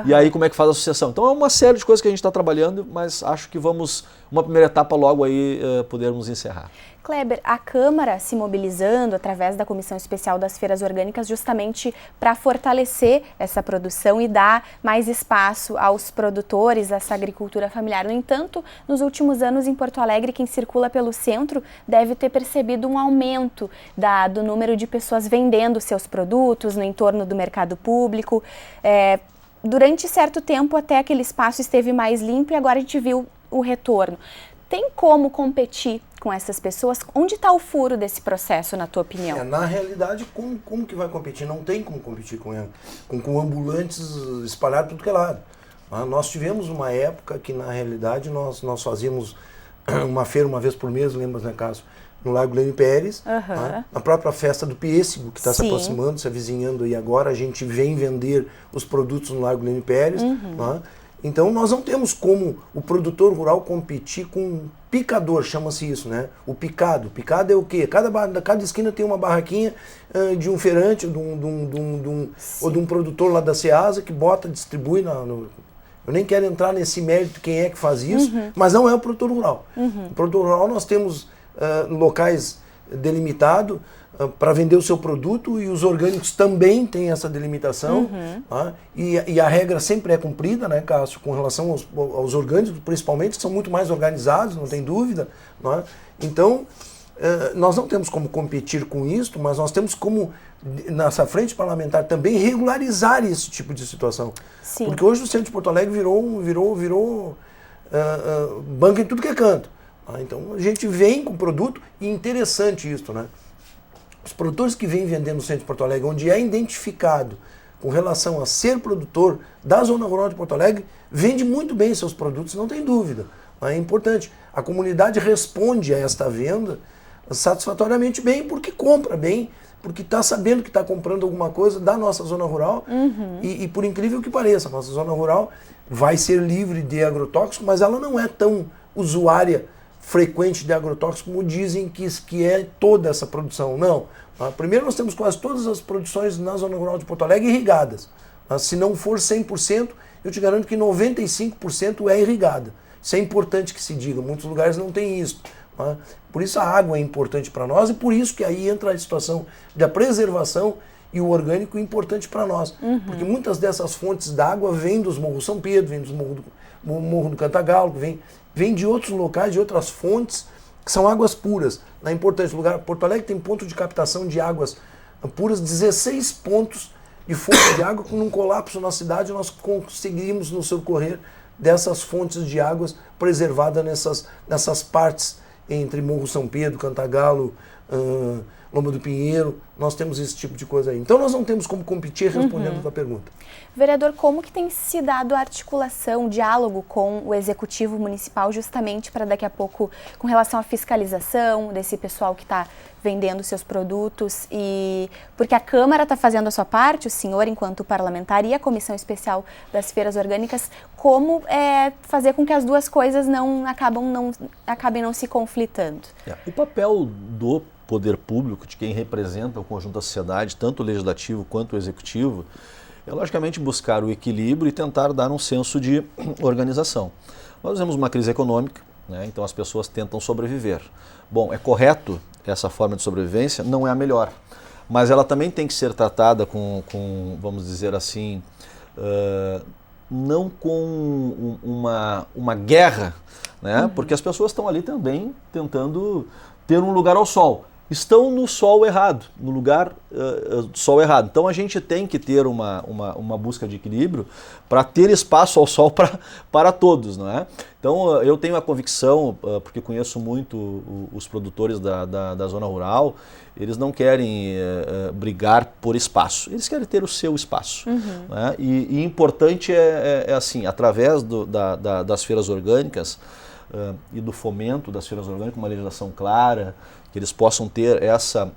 e aí como é que faz a sucessão. Então é uma série de coisas que a gente está trabalhando, mas acho que vamos, uma primeira etapa logo aí, podermos encerrar. Kleber, a Câmara se mobilizando através da Comissão Especial das Feiras Orgânicas justamente para fortalecer essa produção e dar mais espaço aos produtores, essa agricultura familiar. No entanto, nos últimos anos em Porto Alegre, quem circula pelo centro deve ter percebido um aumento do número de pessoas vendendo seus produtos no entorno do mercado público. Durante certo tempo até aquele espaço esteve mais limpo e agora a gente viu o retorno. Tem como competir com essas pessoas? Onde está o furo desse processo, na tua opinião? Na realidade, como que vai competir? Não tem como competir com ambulantes espalhados por tudo que é lado. Nós tivemos uma época que, na realidade, nós fazíamos uma feira uma vez por mês, lembra, né, Cássio? No Largo Lênin Pérez, a própria festa do pêssego, que está se aproximando, se avizinhando aí agora, a gente vem vender os produtos no Largo Lênin Pérez. Então nós não temos como o produtor rural competir com um picador, chama-se isso, né? O picado. Picado é o quê? Cada esquina tem uma barraquinha de um feirante ou de um produtor lá da Ceasa que distribui eu nem quero entrar nesse mérito quem é que faz isso, mas não é o produtor rural. O produtor rural nós temos locais delimitados para vender o seu produto, e os orgânicos também têm essa delimitação, e a regra sempre é cumprida, né, Cássio, com relação aos orgânicos, principalmente, que são muito mais organizados, não tem dúvida. Então, nós não temos como competir com isso, mas nós temos como, nessa frente parlamentar, também regularizar esse tipo de situação. Sim. Porque hoje o centro de Porto Alegre virou banca em tudo que é canto. Então, a gente vem com produto, e interessante isso, né? Os produtores que vêm vendendo no centro de Porto Alegre, onde é identificado com relação a ser produtor da zona rural de Porto Alegre, vende muito bem seus produtos, não tem dúvida. É importante. A comunidade responde a esta venda satisfatoriamente bem, porque compra bem, porque está sabendo que está comprando alguma coisa da nossa zona rural. E por incrível que pareça, a nossa zona rural vai ser livre de agrotóxicos, mas ela não é tão usuária frequente de agrotóxicos como dizem que é toda essa produção. Não. Primeiro, nós temos quase todas as produções na zona rural de Porto Alegre irrigadas. Se não for 100%, eu te garanto que 95% é irrigada. Isso é importante que se diga, muitos lugares não tem isso. Por isso a água é importante para nós, e por isso que aí entra a situação da preservação e o orgânico importante para nós. Porque muitas dessas fontes d'água vêm dos Morros São Pedro, vêm dos Morro do Cantagalo, vem de outros locais, de outras fontes, que são águas puras. É importante, Porto Alegre tem ponto de captação de águas puras, 16 pontos de fonte de água, com um colapso na cidade nós conseguimos nos socorrer dessas fontes de águas preservadas nessas partes entre Morro São Pedro, Cantagalo, Loma do Pinheiro, nós temos esse tipo de coisa aí. Então nós não temos como competir respondendo a tua pergunta. Vereador, como que tem se dado a articulação, o diálogo com o Executivo Municipal justamente para daqui a pouco, com relação à fiscalização desse pessoal que está vendendo seus produtos e porque a Câmara está fazendo a sua parte, o senhor enquanto parlamentar e a Comissão Especial das Feiras Orgânicas, como fazer com que as duas coisas acabem não se conflitando? O papel do poder público, de quem representa o conjunto da sociedade, tanto o legislativo quanto o executivo, é logicamente buscar o equilíbrio e tentar dar um senso de organização. Nós temos uma crise econômica, né? Então as pessoas tentam sobreviver. Bom, é correto essa forma de sobrevivência? Não é a melhor, mas ela também tem que ser tratada com vamos dizer assim, não com uma guerra, né? Porque as pessoas estão ali também tentando ter um lugar ao sol. Estão no sol errado, no lugar do sol errado. Então a gente tem que ter uma busca de equilíbrio para ter espaço ao sol para todos, não é? Então eu tenho a convicção, porque conheço muito os produtores da zona rural, eles não querem brigar por espaço, eles querem ter o seu espaço. Né? E importante é assim, através das feiras orgânicas e do fomento das feiras orgânicas, uma legislação clara, que eles possam ter essa...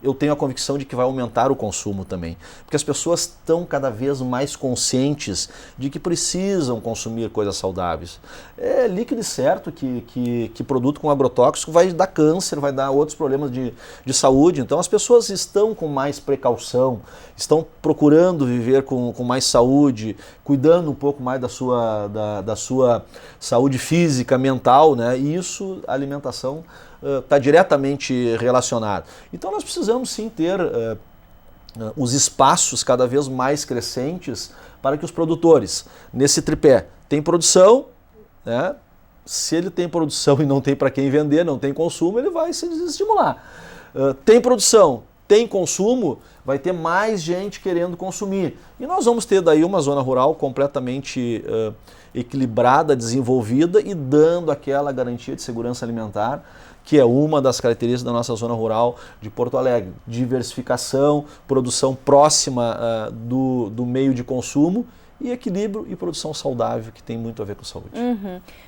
Eu tenho a convicção de que vai aumentar o consumo também, porque as pessoas estão cada vez mais conscientes de que precisam consumir coisas saudáveis. É líquido e certo que produto com agrotóxico vai dar câncer, vai dar outros problemas de saúde, então as pessoas estão com mais precaução, estão procurando viver com mais saúde, cuidando um pouco mais da sua saúde física, mental, né? E isso, a alimentação, está diretamente relacionado. Então nós precisamos sim ter os espaços cada vez mais crescentes para que os produtores, nesse tripé, tem produção, né? Se ele tem produção e não tem para quem vender, não tem consumo, ele vai se desestimular. Tem produção, tem consumo, vai ter mais gente querendo consumir. E nós vamos ter daí uma zona rural completamente equilibrada, desenvolvida e dando aquela garantia de segurança alimentar, que é uma das características da nossa zona rural de Porto Alegre. Diversificação, produção próxima do meio de consumo e equilíbrio e produção saudável, que tem muito a ver com saúde.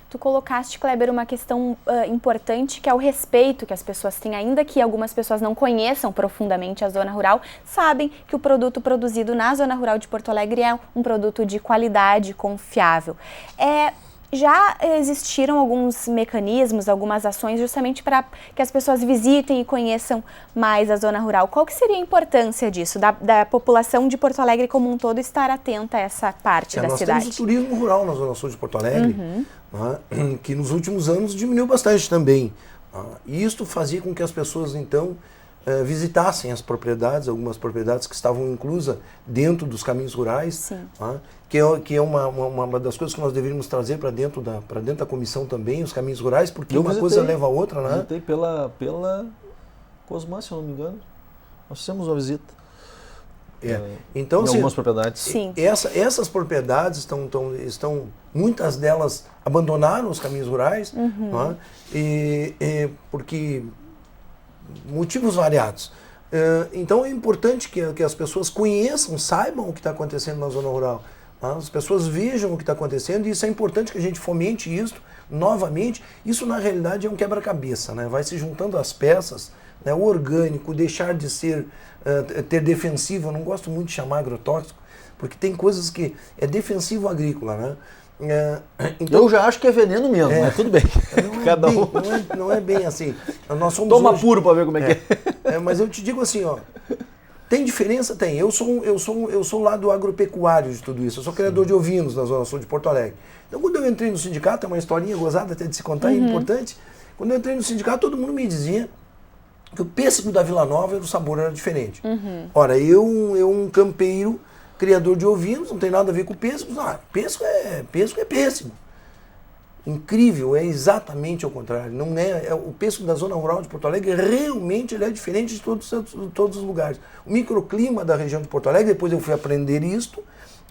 Tu colocaste, Kleber, uma questão importante, que é o respeito que as pessoas têm, ainda que algumas pessoas não conheçam profundamente a zona rural, sabem que o produto produzido na zona rural de Porto Alegre é um produto de qualidade, confiável. Já existiram alguns mecanismos, algumas ações justamente para que as pessoas visitem e conheçam mais a zona rural. Qual que seria a importância disso, da população de Porto Alegre como um todo estar atenta a essa parte da cidade? Nós temos o turismo rural na zona sul de Porto Alegre, né, que nos últimos anos diminuiu bastante também. E isto fazia com que as pessoas, então, visitassem as propriedades, algumas propriedades que estavam inclusas dentro dos caminhos rurais, que é uma das coisas que nós deveríamos trazer para dentro da comissão também, os caminhos rurais, porque uma coisa leva a outra, né? Visitei pela Cosmã, se eu não me engano, nós fizemos uma visita. Então, em algumas propriedades. Sim. Essas propriedades estão, muitas delas abandonaram os caminhos rurais, né? Porque motivos variados. Então é importante que as pessoas conheçam, saibam o que está acontecendo na zona rural. As pessoas vejam o que está acontecendo e isso é importante que a gente fomente isso novamente. Isso na realidade é um quebra-cabeça, né? Vai se juntando as peças, né? O orgânico, deixar de ter defensivo, eu não gosto muito de chamar agrotóxico, porque tem coisas que é defensivo agrícola, né? Então, eu já acho que é veneno mesmo, mas tudo bem. Não é bem assim. Nós somos Toma puro para ver como é que é. Mas eu te digo assim, ó, tem diferença? Tem. Eu sou lá do agropecuário de tudo isso. Eu sou criador de ovinos na Zona Sul de Porto Alegre. Então, quando eu entrei no sindicato, é uma historinha gozada até de se contar, é importante. Quando eu entrei no sindicato, todo mundo me dizia que o pêssego da Vila Nova, o sabor era diferente. Ora, eu um campeiro, criador de ovinos, não tem nada a ver com pêssego. Pêssego é pêssego. Incrível, é exatamente ao contrário. Não o pêssego da zona rural de Porto Alegre realmente ele é diferente de todos os lugares. O microclima da região de Porto Alegre, depois eu fui aprender isto,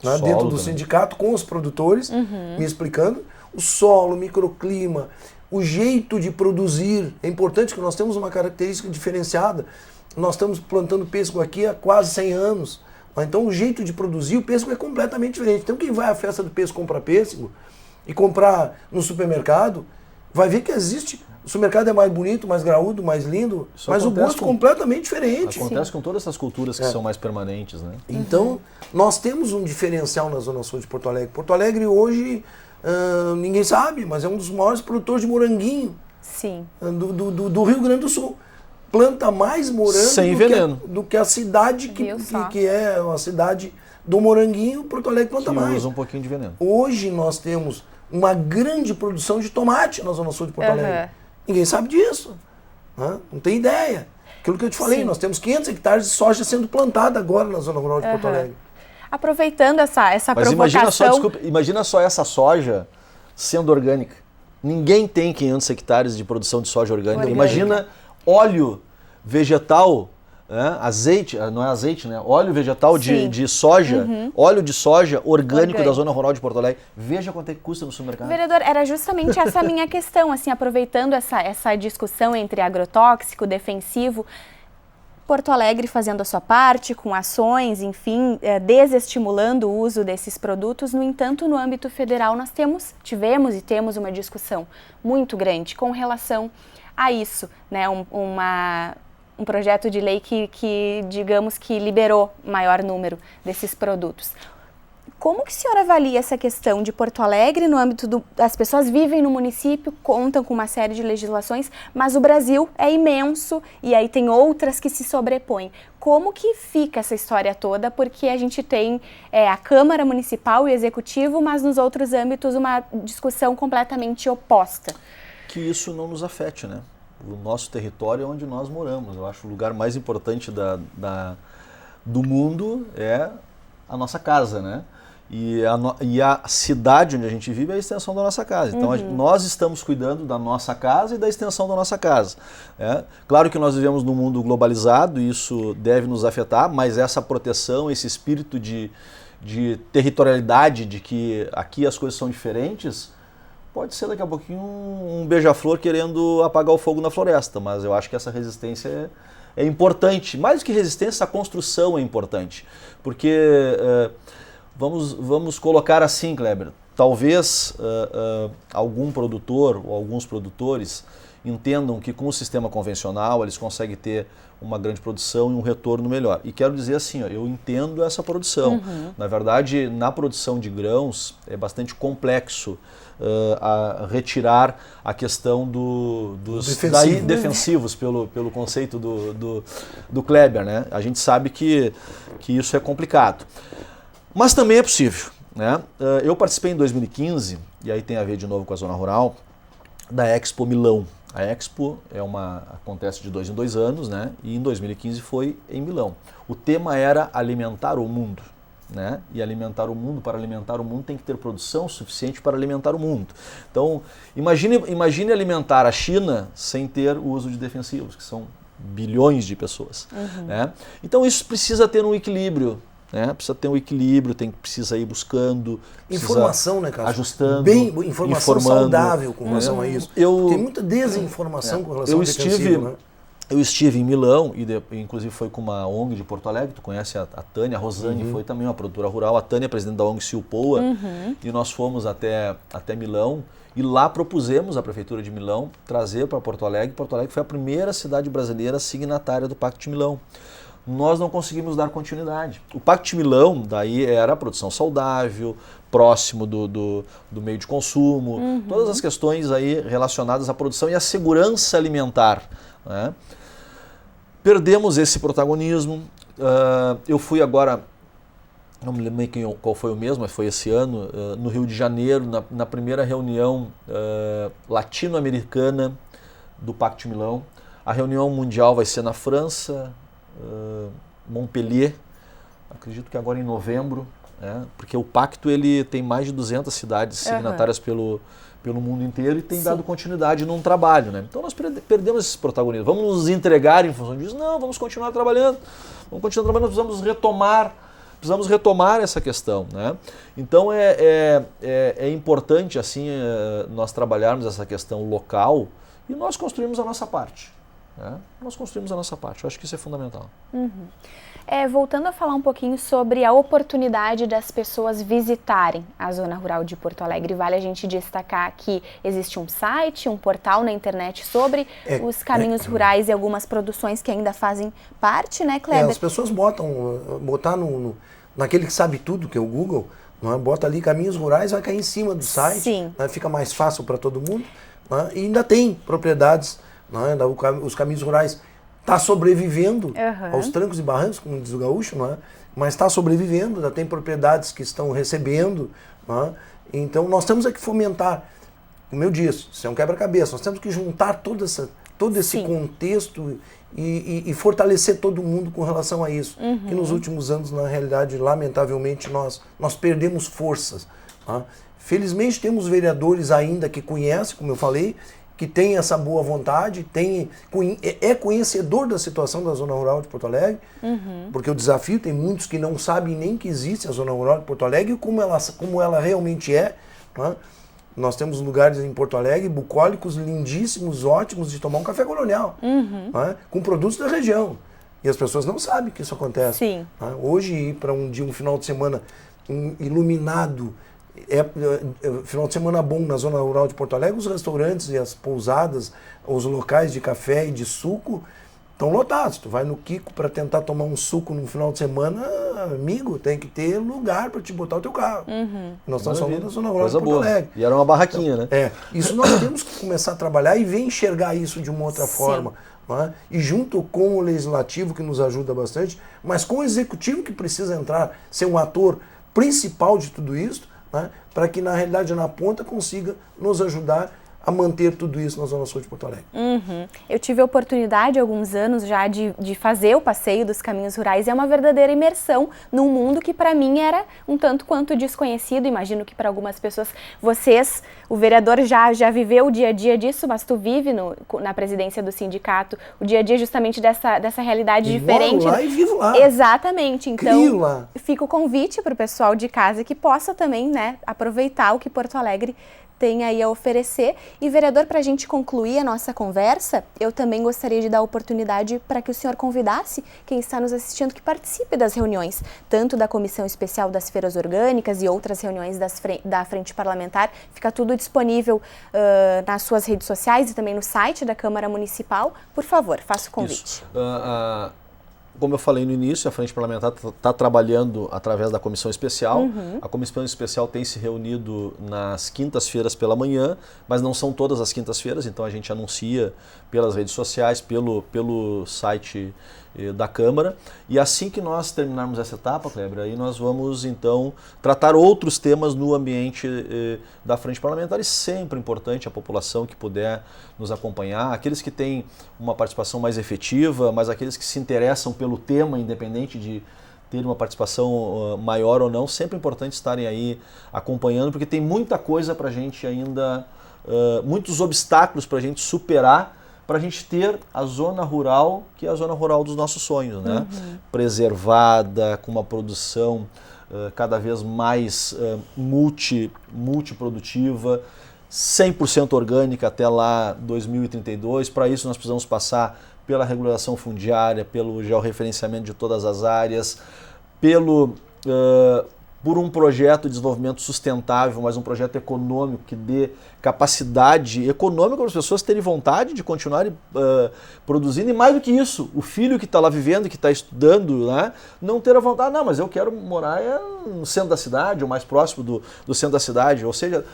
né, dentro do sindicato, com os produtores, me explicando. O solo, o microclima, o jeito de produzir. É importante que nós temos uma característica diferenciada. nós estamos plantando pêssego aqui há quase 100 anos. Então o jeito de produzir o pêssego é completamente diferente. Então quem vai à festa do pêssego comprar pêssego e comprar no supermercado, vai ver que existe... O supermercado é mais bonito, mais graúdo, mais lindo, mas o gosto é completamente diferente. Acontece com todas essas culturas que são mais permanentes, né? Então, nós temos um diferencial na Zona Sul de Porto Alegre. Porto Alegre hoje, ninguém sabe, mas é um dos maiores produtores de moranguinho do Rio Grande do Sul. Planta mais morango sem veneno do que a cidade que é a cidade do moranguinho. Porto Alegre planta mais. Usa um pouquinho de veneno. Hoje nós temos uma grande produção de tomate na Zona Sul de Porto Alegre. Ninguém sabe disso, né? Não tem ideia. Aquilo que eu te falei, nós temos 500 hectares de soja sendo plantada agora na Zona Rural de Porto Alegre. Aproveitando essa Mas provocação... imagina só essa soja sendo orgânica. Ninguém tem 500 hectares de produção de soja orgânica. Imagina óleo vegetal, azeite, não é azeite, né? Óleo vegetal de soja, óleo de soja orgânico da Zona Rural de Porto Alegre. Veja quanto é que custa no supermercado. Vereador, era justamente essa minha questão, assim, aproveitando essa discussão entre agrotóxico, defensivo, Porto Alegre fazendo a sua parte, com ações, enfim, desestimulando o uso desses produtos. No entanto, no âmbito federal, nós tivemos e temos uma discussão muito grande com relação a isso, né? Um projeto de lei que, digamos que liberou maior número desses produtos. Como que o senhor avalia essa questão de Porto Alegre no âmbito as pessoas vivem no município, contam com uma série de legislações, mas o Brasil é imenso e aí tem outras que se sobrepõem. Como que fica essa história toda? Porque a gente tem a Câmara Municipal e o Executivo, mas nos outros âmbitos uma discussão completamente oposta. Que isso não nos afete, né? O nosso território é onde nós moramos. Eu acho o lugar mais importante do mundo é a nossa casa, né? E a cidade onde a gente vive é a extensão da nossa casa. Então nós estamos cuidando da nossa casa e da extensão da nossa casa. Claro que nós vivemos num mundo globalizado e isso deve nos afetar, mas essa proteção, esse espírito de territorialidade, de que aqui as coisas são diferentes, pode ser daqui a pouquinho um beija-flor querendo apagar o fogo na floresta, mas eu acho que essa resistência é importante. Mais do que resistência, a construção é importante. Porque, vamos colocar assim, Kleber, talvez algum produtor ou alguns produtores entendam que com o sistema convencional eles conseguem ter uma grande produção e um retorno melhor. E quero dizer assim, eu entendo essa produção. Na verdade, na produção de grãos é bastante complexo a retirar a questão dos defensivos pelo conceito do Kleber, né? A gente sabe que isso é complicado. Mas também é possível, né? Eu participei em 2015, e aí tem a ver de novo com a Zona Rural, da Expo Milão. A Expo acontece de 2 em 2 anos, né? E em 2015 foi em Milão. O tema era alimentar o mundo, né? E para alimentar o mundo tem que ter produção suficiente para alimentar o mundo. Então, imagine alimentar a China sem ter o uso de defensivos, que são bilhões de pessoas. Né? Então isso precisa ter um equilíbrio. Precisa ter um equilíbrio, precisa ir buscando, informação, né, Cássio? Ajustando, informação saudável com relação a isso. Tem muita desinformação com relação ao defensivo, né? Eu estive em Milão, inclusive foi com uma ONG de Porto Alegre, tu conhece a Tânia, a Rosane foi também uma produtora rural, a Tânia é presidente da ONG Silpoa, e nós fomos até Milão, e lá propusemos à Prefeitura de Milão trazer para Porto Alegre. Porto Alegre foi a primeira cidade brasileira signatária do Pacto de Milão. Nós não conseguimos dar continuidade. O Pacto de Milão, daí era a produção saudável, próximo do meio de consumo, todas as questões aí relacionadas à produção e à segurança alimentar. Né? Perdemos esse protagonismo. Eu fui agora, não me lembro qual foi o mês, mas foi esse ano, no Rio de Janeiro, na primeira reunião latino-americana do Pacto de Milão. A reunião mundial vai ser na França, Montpellier, acredito que agora em novembro, porque o pacto ele tem mais de 200 cidades signatárias pelo mundo inteiro e tem dado continuidade num trabalho. Né? Então nós perdemos esse protagonismo. Vamos nos entregar em função disso? Não, vamos continuar trabalhando, precisamos retomar essa questão. Né? Então é importante assim nós trabalharmos essa questão local e nós construirmos a nossa parte. né? Nós construímos a nossa parte. Eu acho que isso é fundamental. Voltando a falar um pouquinho sobre a oportunidade das pessoas visitarem a Zona Rural de Porto Alegre, vale a gente destacar que existe um site, um portal na internet sobre os caminhos rurais e algumas produções que ainda fazem parte, né, Kleber? As pessoas botar naquele que sabe tudo, que é o Google, né? Bota ali caminhos rurais, vai cair em cima do site, né? Fica mais fácil para todo mundo, né? E ainda tem propriedades, né? Os caminhos rurais está sobrevivendo aos trancos e barrancos, como diz o gaúcho, né? Mas está sobrevivendo, ainda tem propriedades que estão recebendo, né? Então nós temos que fomentar, como eu disse, isso é um quebra-cabeça, nós temos que juntar todo esse contexto e fortalecer todo mundo com relação a isso. Que nos últimos anos, na realidade, lamentavelmente, nós perdemos forças. Tá? Felizmente temos vereadores ainda que conhecem, como eu falei, que tem essa boa vontade, é conhecedor da situação da Zona Rural de Porto Alegre, porque o desafio, tem muitos que não sabem nem que existe a Zona Rural de Porto Alegre e como ela realmente é. Tá? Nós temos lugares em Porto Alegre, bucólicos, lindíssimos, ótimos, de tomar um café colonial, né? Com produtos da região. E as pessoas não sabem que isso acontece. Sim. Né? Hoje, ir para um final de semana iluminado, final de semana bom na Zona Rural de Porto Alegre, os restaurantes e as pousadas, os locais de café e de suco estão lotados. Tu vai no Kiko para tentar tomar um suco no final de semana, amigo, tem que ter lugar para te botar o teu carro. Nós estamos falando da Zona Rural de Porto Alegre. E era uma barraquinha, né? Isso nós temos que começar a trabalhar e ver enxergar isso de uma outra forma. Né? E junto com o Legislativo, que nos ajuda bastante, mas com o Executivo, que precisa entrar, ser um ator principal de tudo isso, né? Para que, na realidade, na ponta, consiga nos ajudar a manter tudo isso na Zona Sul de Porto Alegre. Eu tive a oportunidade, há alguns anos já, de fazer o passeio dos caminhos rurais, e é uma verdadeira imersão num mundo que para mim era um tanto quanto desconhecido. Imagino que para algumas pessoas, o vereador já viveu o dia a dia disso, mas tu vive na presidência do sindicato, o dia a dia justamente dessa realidade diferente. Moro lá e vivo lá. Exatamente, então Crio lá. Fica o convite para o pessoal de casa que possa também, né, aproveitar o que Porto Alegre tem aí a oferecer. E, vereador, para a gente concluir a nossa conversa, eu também gostaria de dar a oportunidade para que o senhor convidasse quem está nos assistindo que participe das reuniões, tanto da Comissão Especial das Feiras Orgânicas e outras reuniões da Frente Parlamentar. Fica tudo disponível nas suas redes sociais e também no site da Câmara Municipal. Por favor, faça o convite. Isso. Como eu falei no início, a Frente Parlamentar está trabalhando através da Comissão Especial. A Comissão Especial tem se reunido nas quintas-feiras pela manhã, mas não são todas as quintas-feiras, então a gente anuncia pelas redes sociais, pelo site da Câmara. E assim que nós terminarmos essa etapa, Kleber, aí nós vamos então tratar outros temas no ambiente da Frente Parlamentar, e sempre importante a população que puder nos acompanhar, aqueles que têm uma participação mais efetiva, mas aqueles que se interessam pelo tema, independente de ter uma participação maior ou não, sempre é importante estarem aí acompanhando, porque tem muita coisa para a gente ainda, muitos obstáculos para a gente superar, para a gente ter a zona rural, que é a zona rural dos nossos sonhos, né? Preservada, com uma produção cada vez mais multiprodutiva, 100% orgânica até lá 2032. Para isso nós precisamos passar pela regulação fundiária, pelo georreferenciamento de todas as áreas, por um projeto de desenvolvimento sustentável, mas um projeto econômico que dê capacidade econômica para as pessoas terem vontade de continuarem produzindo, e mais do que isso, o filho que está lá vivendo, que está estudando, né, não ter a vontade, não, mas eu quero morar no centro da cidade, ou mais próximo do centro da cidade, ou seja,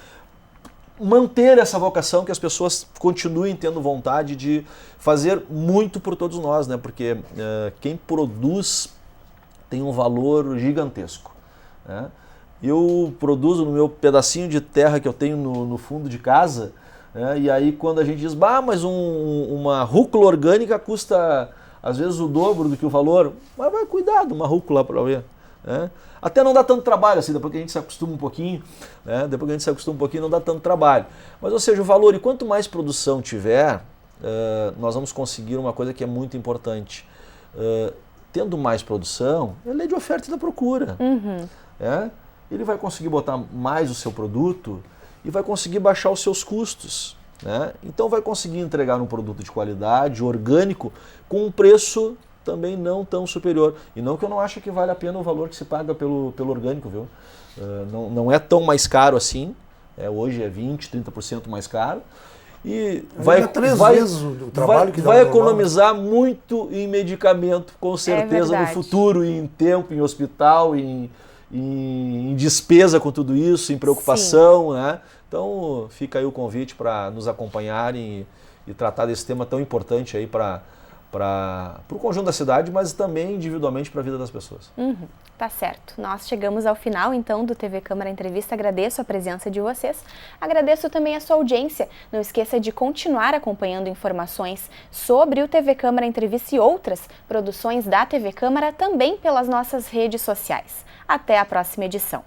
manter essa vocação, que as pessoas continuem tendo vontade de fazer muito por todos nós, né, porque quem produz tem um valor gigantesco. Eu produzo no meu pedacinho de terra que eu tenho no fundo de casa, e aí quando a gente diz, mas uma rúcula orgânica custa às vezes o dobro do que o valor, mas vai cuidar de uma rúcula para ver. Até não dá tanto trabalho assim, depois que a gente se acostuma um pouquinho, não dá tanto trabalho. Mas, ou seja, o valor, e quanto mais produção tiver, nós vamos conseguir uma coisa que é muito importante. Tendo mais produção, é lei de oferta e da procura. Ele vai conseguir botar mais o seu produto e vai conseguir baixar os seus custos. né? Então vai conseguir entregar um produto de qualidade, orgânico, com um preço também não tão superior. E não que eu não ache que vale a pena o valor que se paga pelo orgânico, viu? Não é tão mais caro assim, hoje é 20%, 30% mais caro. E vai vezes o trabalho que dá vai economizar muito em medicamento, com certeza, no futuro, em tempo, em hospital, em despesa com tudo isso, em preocupação, né? Então fica aí o convite para nos acompanharem e tratar desse tema tão importante aí para o conjunto da cidade, mas também individualmente para a vida das pessoas. Tá certo. Nós chegamos ao final, então, do TV Câmara Entrevista. Agradeço a presença de vocês. Agradeço também a sua audiência. Não esqueça de continuar acompanhando informações sobre o TV Câmara Entrevista e outras produções da TV Câmara também pelas nossas redes sociais. Até a próxima edição.